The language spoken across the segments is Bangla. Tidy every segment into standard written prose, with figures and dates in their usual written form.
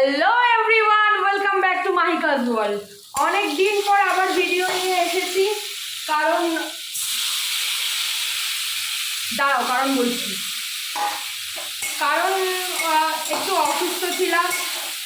Hello everyone, welcome back to Mahika's world. অনেক দিন পর আবার ভিডিও নিয়ে এসেছি। কারণ বলছি কারণ একটু অসুস্থ ছিলাম,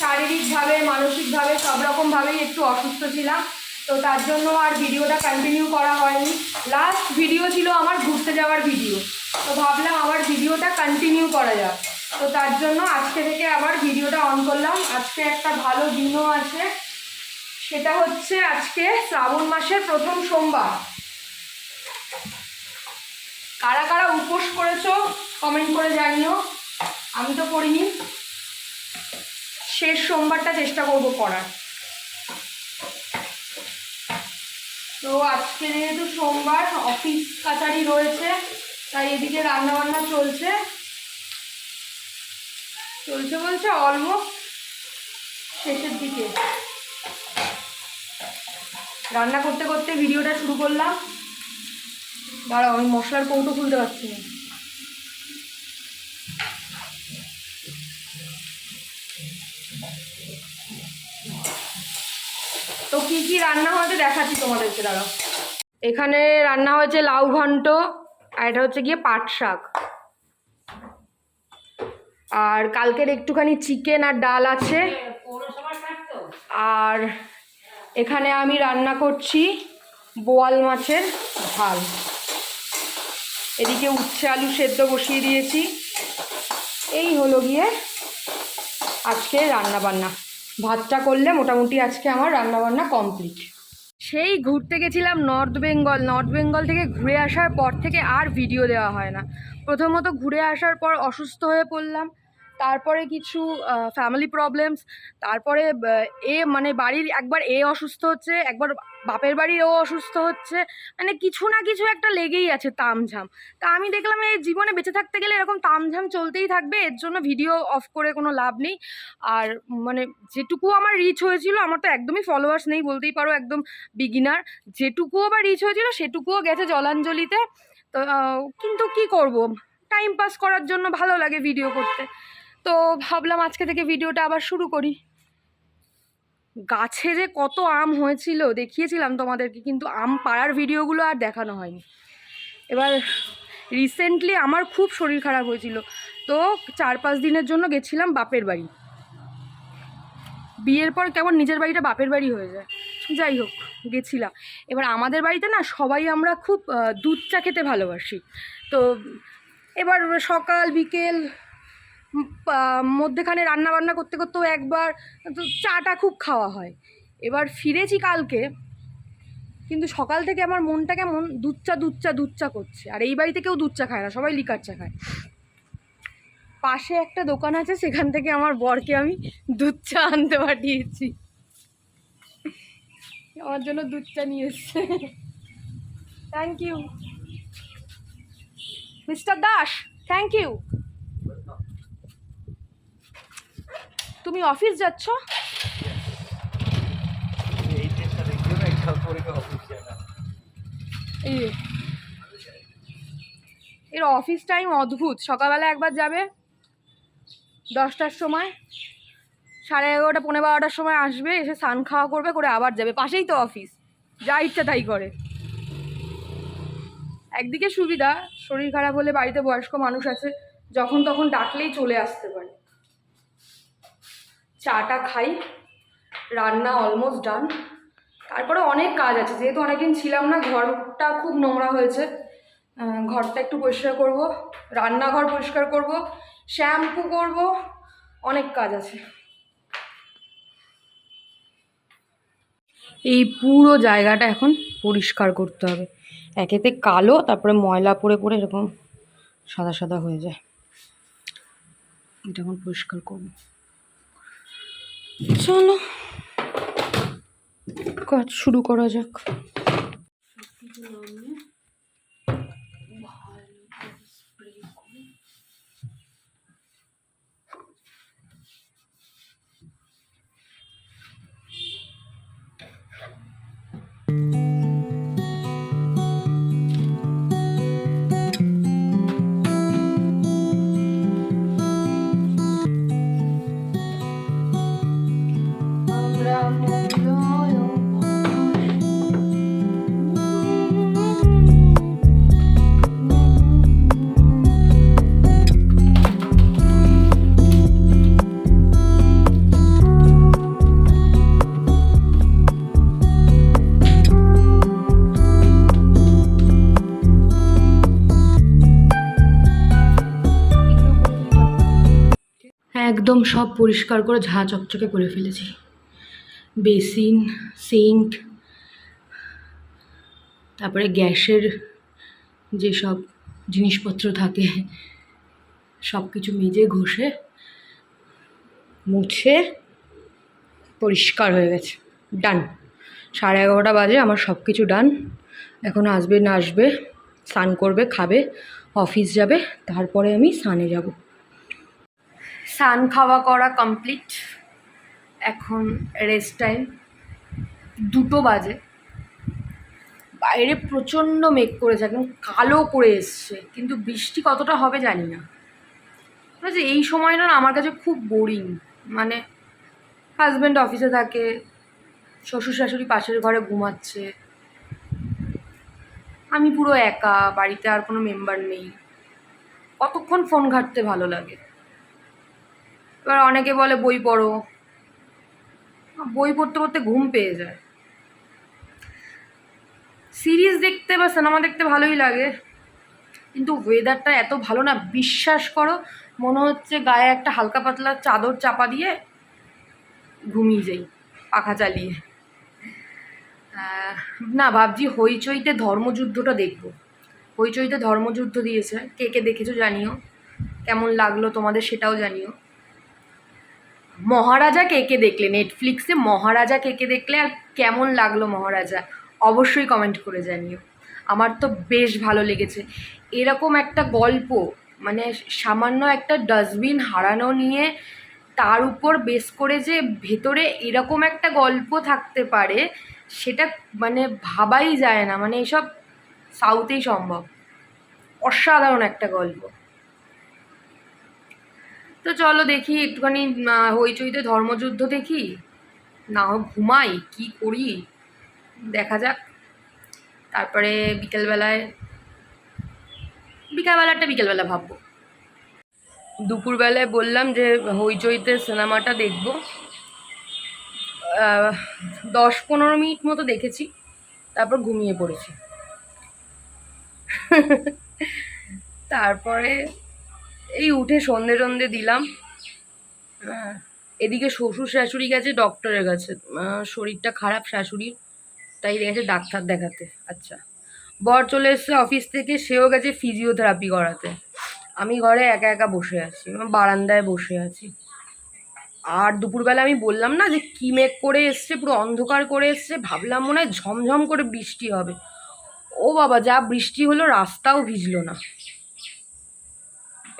শারীরিকভাবে মানসিকভাবে সব রকমভাবেই একটু অসুস্থ ছিলাম। তো তার জন্য আর ভিডিওটা কন্টিনিউ করা হয়নি। লাস্ট ভিডিও ছিল আমার ঘুরতে যাওয়ার ভিডিও, তো ভাবলাম আবার ভিডিওটা কন্টিনিউ করা যাক। তো তার জন্য আজকে থেকে আবার ভিডিওটা অন করলাম। আজকে একটা ভালো দিনও আছে, সেটা হচ্ছে আজকে শ্রাবণ মাসের প্রথম সোমবার। কারা কারা উপোস করেছো কমেন্ট করে জানিও। আমি তো করিনি, শেষ সোমবারটা চেষ্টা করব করার। তো আজকে যেহেতু সোমবার, অফিস কাচারি রয়েছে, তাই এদিকে রান্নাবান্না চলছে বলছে অলমোস্ট শেষের দিকে। রান্না করতে করতে ভিডিওটা শুরু করলাম। দাঁড়াও, আমি মশলার কৌটো খুলতে পারছি না। তো কি কি রান্না হয়েছে দেখাচ্ছি তোমাদেরকে, দাঁড়াও। এখানে রান্না হয়েছে লাউ ঘন্ট, আর এটা হচ্ছে গিয়ে পাট শাক। আর কালকের একটুখানি চিকেন আর ডাল আছে। আর এখানে আমি রান্না করছি বোয়াল মাছের ঝাল। এদিকে উচ্ছে আলু সেদ্ধ বসিয়ে দিয়েছি। এই হলো গিয়ে আজকে রান্নাবান্না। ভাতটা করলে মোটামুটি আজকে আমার রান্নাবান্না কমপ্লিট। সেই ঘুরতে গেছিলাম নর্থ বেঙ্গল থেকে ঘুরে আসার পর থেকে আর ভিডিও দেওয়া হয় না। প্রথমত ঘুরে আসার পর অসুস্থ হয়ে পড়লাম, তারপরে কিছু ফ্যামিলি প্রবলেমস, তারপরে বাড়ির একবার অসুস্থ হচ্ছে, একবার বাপের বাড়ির অসুস্থ হচ্ছে, মানে কিছু না কিছু একটা লেগেই আছে তামঝাম। তা আমি দেখলাম এই জীবনে বেঁচে থাকতে গেলে এরকম তামঝাম চলতেই থাকবে, এর জন্য ভিডিও অফ করে কোনো লাভ নেই। আর যেটুকু আমার রিচ হয়েছিল, আমার তো একদমই ফলোয়ার্স নেই বলতেই পারো, একদম বিগিনার। যেটুকুও বা রিচ হয়েছিল সেটুকুও গেছে জলাঞ্জলিতে। তো কিন্তু কি করব, টাইম পাস করার জন্য ভালো লাগে ভিডিও করতে। তো ভাবলাম আজকে থেকে ভিডিওটা আবার শুরু করি। গাছে যে কত আম হয়েছিল দেখিয়েছিলাম তোমাদেরকে, কিন্তু আম পাড়ার ভিডিওগুলো আর দেখানো হয়নি। এবার রিসেন্টলি আমার খুব শরীর খারাপ হয়েছিল, তো 4-5 দিনের জন্য গেছিলাম বাপের বাড়ি। বিয়ের পর কেমন নিজের বাড়িটা বাপের বাড়ি হয়ে যায়। যাই হোক, গেছিলাম। এবার আমাদের বাড়িতে না সবাই আমরা খুব দুধ চা খেতে ভালোবাসি। তো এবার সকাল বিকেল মধ্যেখানে রান্নাবান্না করতে করতেও একবার তো চাটা খুব খাওয়া হয়। এবার ফিরেছি কালকে, কিন্তু সকাল থেকে আমার মনটা কেমন দুধ চা করছে। আর এই বাড়িতে কেউ দুধ চা খায় না, সবাই লিকার চা খায়। পাশে একটা দোকান আছে, সেখান থেকে আমার বরকে আমি দুধ চা আনতে পাঠিয়েছি, আমার জন্য দুধ চা নিয়ে এসছে। Thank you mister Das, thank you. তুমি অফিস যাচ্ছ? এর অফিস টাইম অদ্ভুত। সকালবেলা একবার যাবে 10টার সময়, 11:30 পৌনে 12টার সময় আসবে, এসে স্নান খাওয়া করবে, করে আবার যাবে। পাশেই তো অফিস, যা ইচ্ছা তাই করে। একদিকে সুবিধা, শরীর খারাপ হলে বাড়িতে বয়স্ক মানুষ আছে, যখন তখন ডাকলেই চলে আসতে পারে। চাটা খাই, রান্না অলমোস্ট ডান। তারপরে অনেক কাজ আছে, যেহেতু অনেকদিন ছিলাম না, ঘরটা খুব নোংরা হয়েছে, ঘরটা একটু পরিষ্কার করব, রান্নাঘর পরিষ্কার করব, শ্যাম্পু করব, অনেক কাজ আছে। এই পুরো জায়গাটা এখন পরিষ্কার করতে হবে। একেতে কালো, তারপরে ময়লা পড়ে পড়ে এরকম সাদা সাদা হয়ে যায়। এটা এখন পরিষ্কার করব। চলো কাজ শুরু করা যাক। একদম সব পরিষ্কার করে ঝা চকচকে করে ফেলেছি। বেসিন, সিঙ্ক, তারপরে গ্যাসের যেসব জিনিসপত্র থাকে সব কিছু মেজে ঘষে মুছে পরিষ্কার হয়ে গেছে। ডান। 11:30 বাজে, আমার সব কিছু ডান। এখন আসবে না আসবে, স্নান করবে, খাবে, অফিস যাবে, তারপরে আমি স্নানে যাব। স্নান খাওয়া করা কমপ্লিট। এখন রেস্ট টাইম। 2টো বাজে। বাইরে প্রচণ্ড মেঘ করেছে, একদম কালো করে এসছে, কিন্তু বৃষ্টি কতটা হবে জানি না। ঠিক আছে, এই সময়টা না আমার কাছে খুব বোরিং। মানে হাজব্যান্ড অফিসে থাকে, শ্বশুর শাশুড়ি পাশের ঘরে ঘুমাচ্ছে, আমি পুরো একা, বাড়িতে আর কোনো মেম্বার নেই। কতক্ষণ ফোন ঘাঁটতে ভালো লাগে। এবার অনেকে বলে বই পড়ো, বই পড়তে পড়তে ঘুম পেয়ে যায়। সিরিজ দেখতে বা সিনেমা দেখতে ভালোই লাগে, কিন্তু ওয়েদারটা এত ভালো না, বিশ্বাস করো মনে হচ্ছে গায়ে একটা হালকা পাতলা চাদর চাপা দিয়ে ঘুমিয়ে যাই পাখা চালিয়ে। না, ভাবছি হইচইতে ধর্মযুদ্ধটা দেখবো। হইচইতে ধর্মযুদ্ধ দিয়েছে, কে কে দেখেছো জানিও, কেমন লাগলো তোমাদের সেটাও জানিও। মহারাজা কে কে দেখলে, নেটফ্লিক্সে মহারাজা কে কে দেখলে, আর কেমন লাগলো মহারাজা অবশ্যই কমেন্ট করে জানিও। আমার তো বেশ ভালো লেগেছে। এরকম একটা গল্প, মানে সামান্য একটা ডাস্টবিন হারানো নিয়ে তার উপর বেস করে যে ভেতরে এরকম একটা গল্প থাকতে পারে, সেটা মানে ভাবাই যায় না। মানে এসব সাউথেই সম্ভব। অসাধারণ একটা গল্প। তো চলো দেখি একটুখানি হইচইতে ধর্মযুদ্ধ দেখি, না হোক ঘুমাই, কি করি দেখা যাক। তারপরে বিকেলবেলা ভাববো। দুপুরবেলায় বললাম যে হইচইতে সিনেমাটা দেখব, 10-15 মিনিট মতো দেখেছি, তারপর ঘুমিয়ে পড়েছি। তারপরে এই উঠে সন্ধে দিলাম। এদিকে শ্বশুর শাশুড়ি গেছে ডক্টরের কাছে, শরীরটা খারাপ শাশুড়ির, তাই গেছে ডাক্তার দেখাতে। আচ্ছা, বর চলে এসছে অফিস থেকে, সেও গেছে ফিজিওথেরাপি করাতে। আমি ঘরে একা একা বসে আছি, বারান্দায় বসে আছি। আর দুপুরবেলা আমি বললাম না যে কি মেঘ করে এসছে, পুরো অন্ধকার করে এসছে, ভাবলাম মনে হয় ঝমঝম করে বৃষ্টি হবে। ও বাবা, যা বৃষ্টি হলো, রাস্তাও ভিজলো না।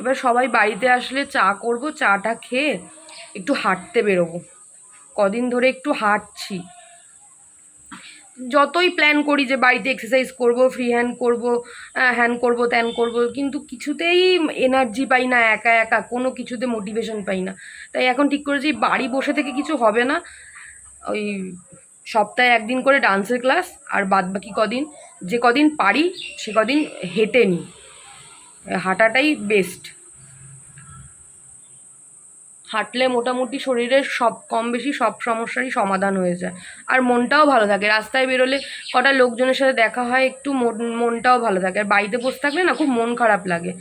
এবার সবাই বাড়িতে আসলে চা করব, চাটা খেয়ে একটু হাঁটতে বেরোবো। কদিন ধরে একটু হাঁটছি। যতই প্ল্যান করি যে বাড়িতে এক্সারসাইজ করব, ফ্রি হ্যান্ড করব, হ্যান করব, ত্যান করব, কিন্তু কিছুতেই এনার্জি পাই না, একা একা কোনো কিছুতে মোটিভেশন পাই না। তাই এখন ঠিক করেছি বাড়ি বসে থেকে কিছু হবে না, ওই সপ্তাহে একদিন করে ডান্সের ক্লাস, আর বাদ বাকি কদিন যে কদিন পারি সে কদিন হেঁটে নিই। হাঁটাটাই বেস্ট। হাঁটলে মোটামুটি শরীরের সব কম বেশি সব সমস্যারই সমাধান হয়ে যায়, আর মনটাও ভালো থাকে। রাস্তায় বেরোলে কটা লোকজনের সাথে দেখা হয়, একটু মনটাও ভালো থাকে। আর বাড়িতে বসে থাকলে না খুব মন খারাপ লাগে।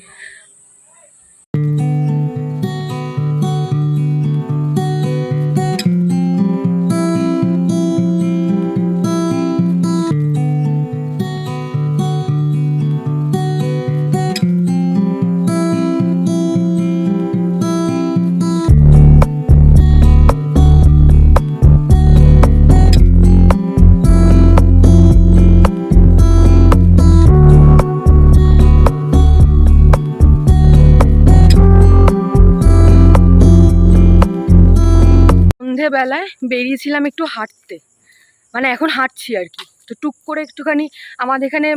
সন্ধেবেলায় বেরিয়েছিলাম একটু হাঁটতে, মানে এখন হাঁটছি আর কি। তো টুক করে একটুখানি আমাদের এখানে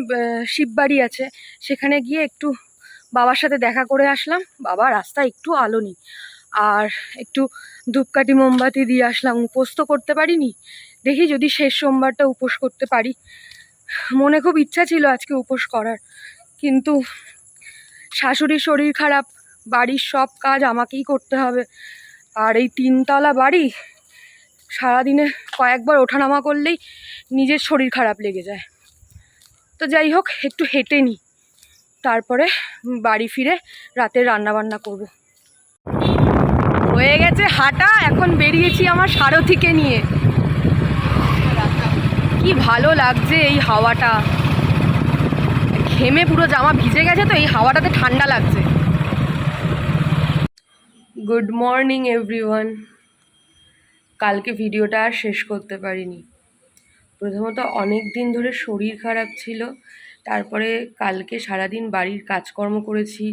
শিববাড়ি আছে, সেখানে গিয়ে একটু বাবার সাথে দেখা করে আসলাম। বাবা রাস্তা একটু আলো নেই, আর একটু ধূপকাঠি মোমবাতি দিয়ে আসলাম। উপোস তো করতে পারিনি, দেখি যদি শেষ সোমবারটা উপোস করতে পারি। মনে খুব ইচ্ছা ছিল আজকে উপোস করার, কিন্তু শাশুড়ির শরীর খারাপ, বাড়ির সব কাজ আমাকেই করতে হবে। আর এই 3তলা বাড়ি, সারাদিনে কয়েকবার ওঠানামা করলেই নিজের শরীর খারাপ লেগে যায়। তো যাই হোক, একটু হেঁটে নিই, তারপরে বাড়ি ফিরে রাতের রান্নাবান্না করব। হয়ে গেছে হাঁটা, এখন বেরিয়েছি আমার সারথিকে নিয়ে। কি ভালো লাগছে এই হাওয়াটা, ঘেমে পুরো জামা ভিজে গেছে, তো এই হাওয়াটাতে ঠান্ডা লাগছে। Good morning everyone. কালকে ভিডিওটা আর শেষ করতে পারিনি। প্রথমত অনেক দিন ধরে শরীর খারাপ ছিল, তারপরে কালকে সারাদিন বাড়ির কাজকর্ম করেছি,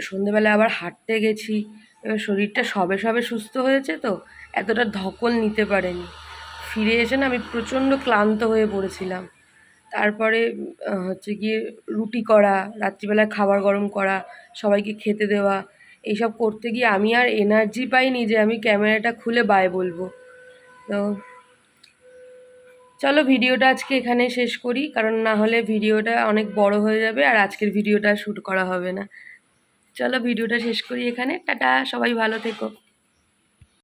সন্ধেবেলা আবার হাঁটতে গেছি। এবার শরীরটা সবে সবে সুস্থ হয়েছে, তো এতটা ধকল নিতে পারেনি। ফিরে এসে না আমি প্রচণ্ড ক্লান্ত হয়ে পড়েছিলাম। তারপরে হচ্ছে গিয়ে রুটি করা, রাত্রিবেলায় খাবার গরম করা, সবাইকে খেতে দেওয়া, এইসব করতে গিয়ে আমি আর এনার্জি পাইনি যে আমি ক্যামেরাটা খুলে বাই বলবো। তো চলো ভিডিওটা আজকে এখানে শেষ করি, কারণ না হলে ভিডিওটা অনেক বড় হয়ে যাবে আর আজকের ভিডিওটা শ্যুট করা হবে না। চলো ভিডিওটা শেষ করি এখানে। টাটা, সবাই ভালো থেকো।